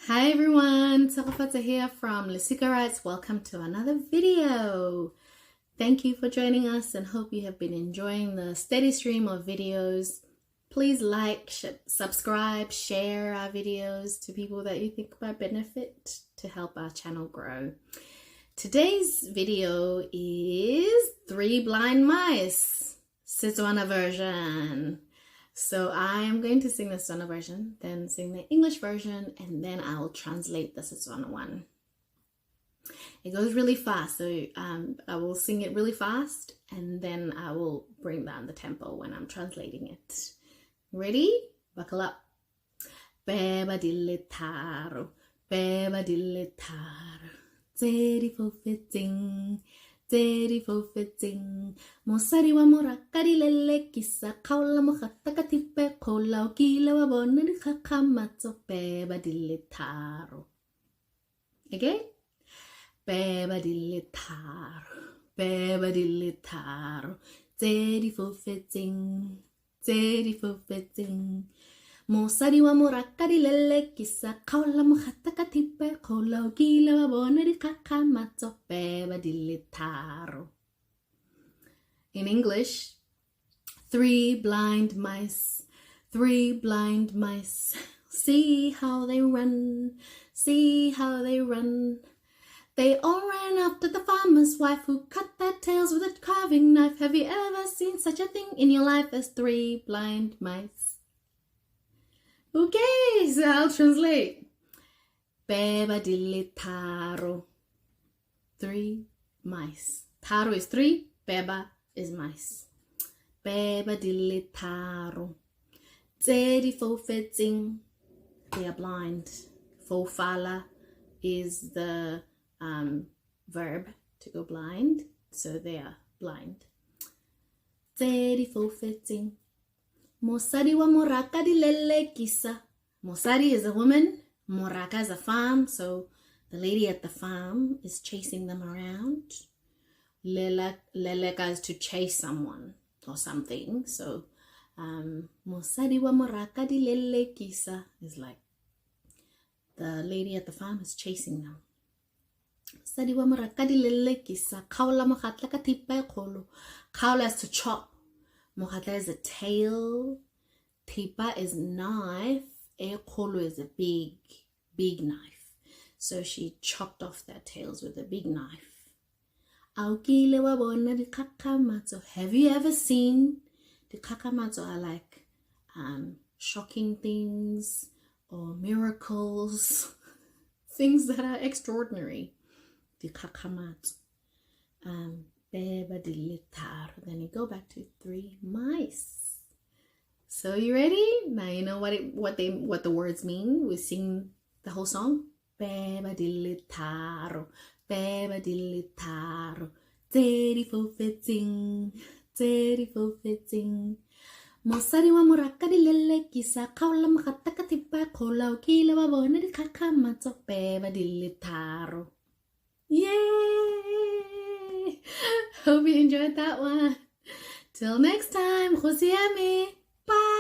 Hi everyone, Tsakafata here from Lesika Rights. Welcome to another video. Thank you for joining us and hope you have been enjoying the steady stream of videos. Please like, subscribe, share our videos to people that you think might benefit to help our channel grow. Today's video is 3 Blind Mice, Setswana version. So I am going to sing the Setswana version, then sing the English version, and then I'll translate the Setswana one. It goes really fast, so I will sing it really fast, and then I will bring down the tempo when I'm translating it. Ready? Buckle up. Peba dille Tharo, Peba dille Tharo, zeri fo fitting. Zeri fo fitting, mosari wa moraka di lele kisa kaula mohata katipe kola o kila wa bona di kakamatso Peba dille Tharo. Okay? Peba dille Tharo, Peba dille Tharo, zeri fo fitting, zeri fo fitting. Mosari wa moraka di lele kisa kaula mohata katipe kola o kila wa bona di kakamatso Peba dille Tharo. In English, 3 blind mice, 3 blind mice. See how they run, see how they run. They all ran after the farmer's wife who cut their tails with a carving knife. Have you ever seen such a thing in your life as 3 blind mice? Okay, so I'll translate. Peba dille Tharo. 3 mice. Tharo is 3, Peba is mice. Peba dille Tharo. Zeri fo fetting. They are blind. Fo fala is the verb to go blind, so they are blind. Zeri fo fetting. Mosari wa moraka di lele kisa. Mosari is a woman. Moraka is a farm. So the lady at the farm is chasing them around. Leleka is to chase someone or something. So mosari wa moraka di lele kisa is like the lady at the farm is chasing them. Mosari wa moraka di lele kisa. Kaula mohatla ka tipa kolo. Kaula is to chop. Mohata is a tail, tipa is knife, kolo is a big knife. So she chopped off their tails with a big knife. Have you ever seen the kakamatsu are like shocking things or miracles, things that are extraordinary. The kakamatsu. Peba dille Tharo. Then you go back to 3 mice. So you ready? Now you know what the words mean. We sing the whole song. Peba dille Tharo, Peba dille Tharo. Zeri fo fitting, zeri fo fitting. Mosari wa moraka di lele kisa kaula mahata katipa kola o kila wa bona di kakamatso Peba dille Tharo. Yay! Hope you enjoyed that one. Till next time, Bye.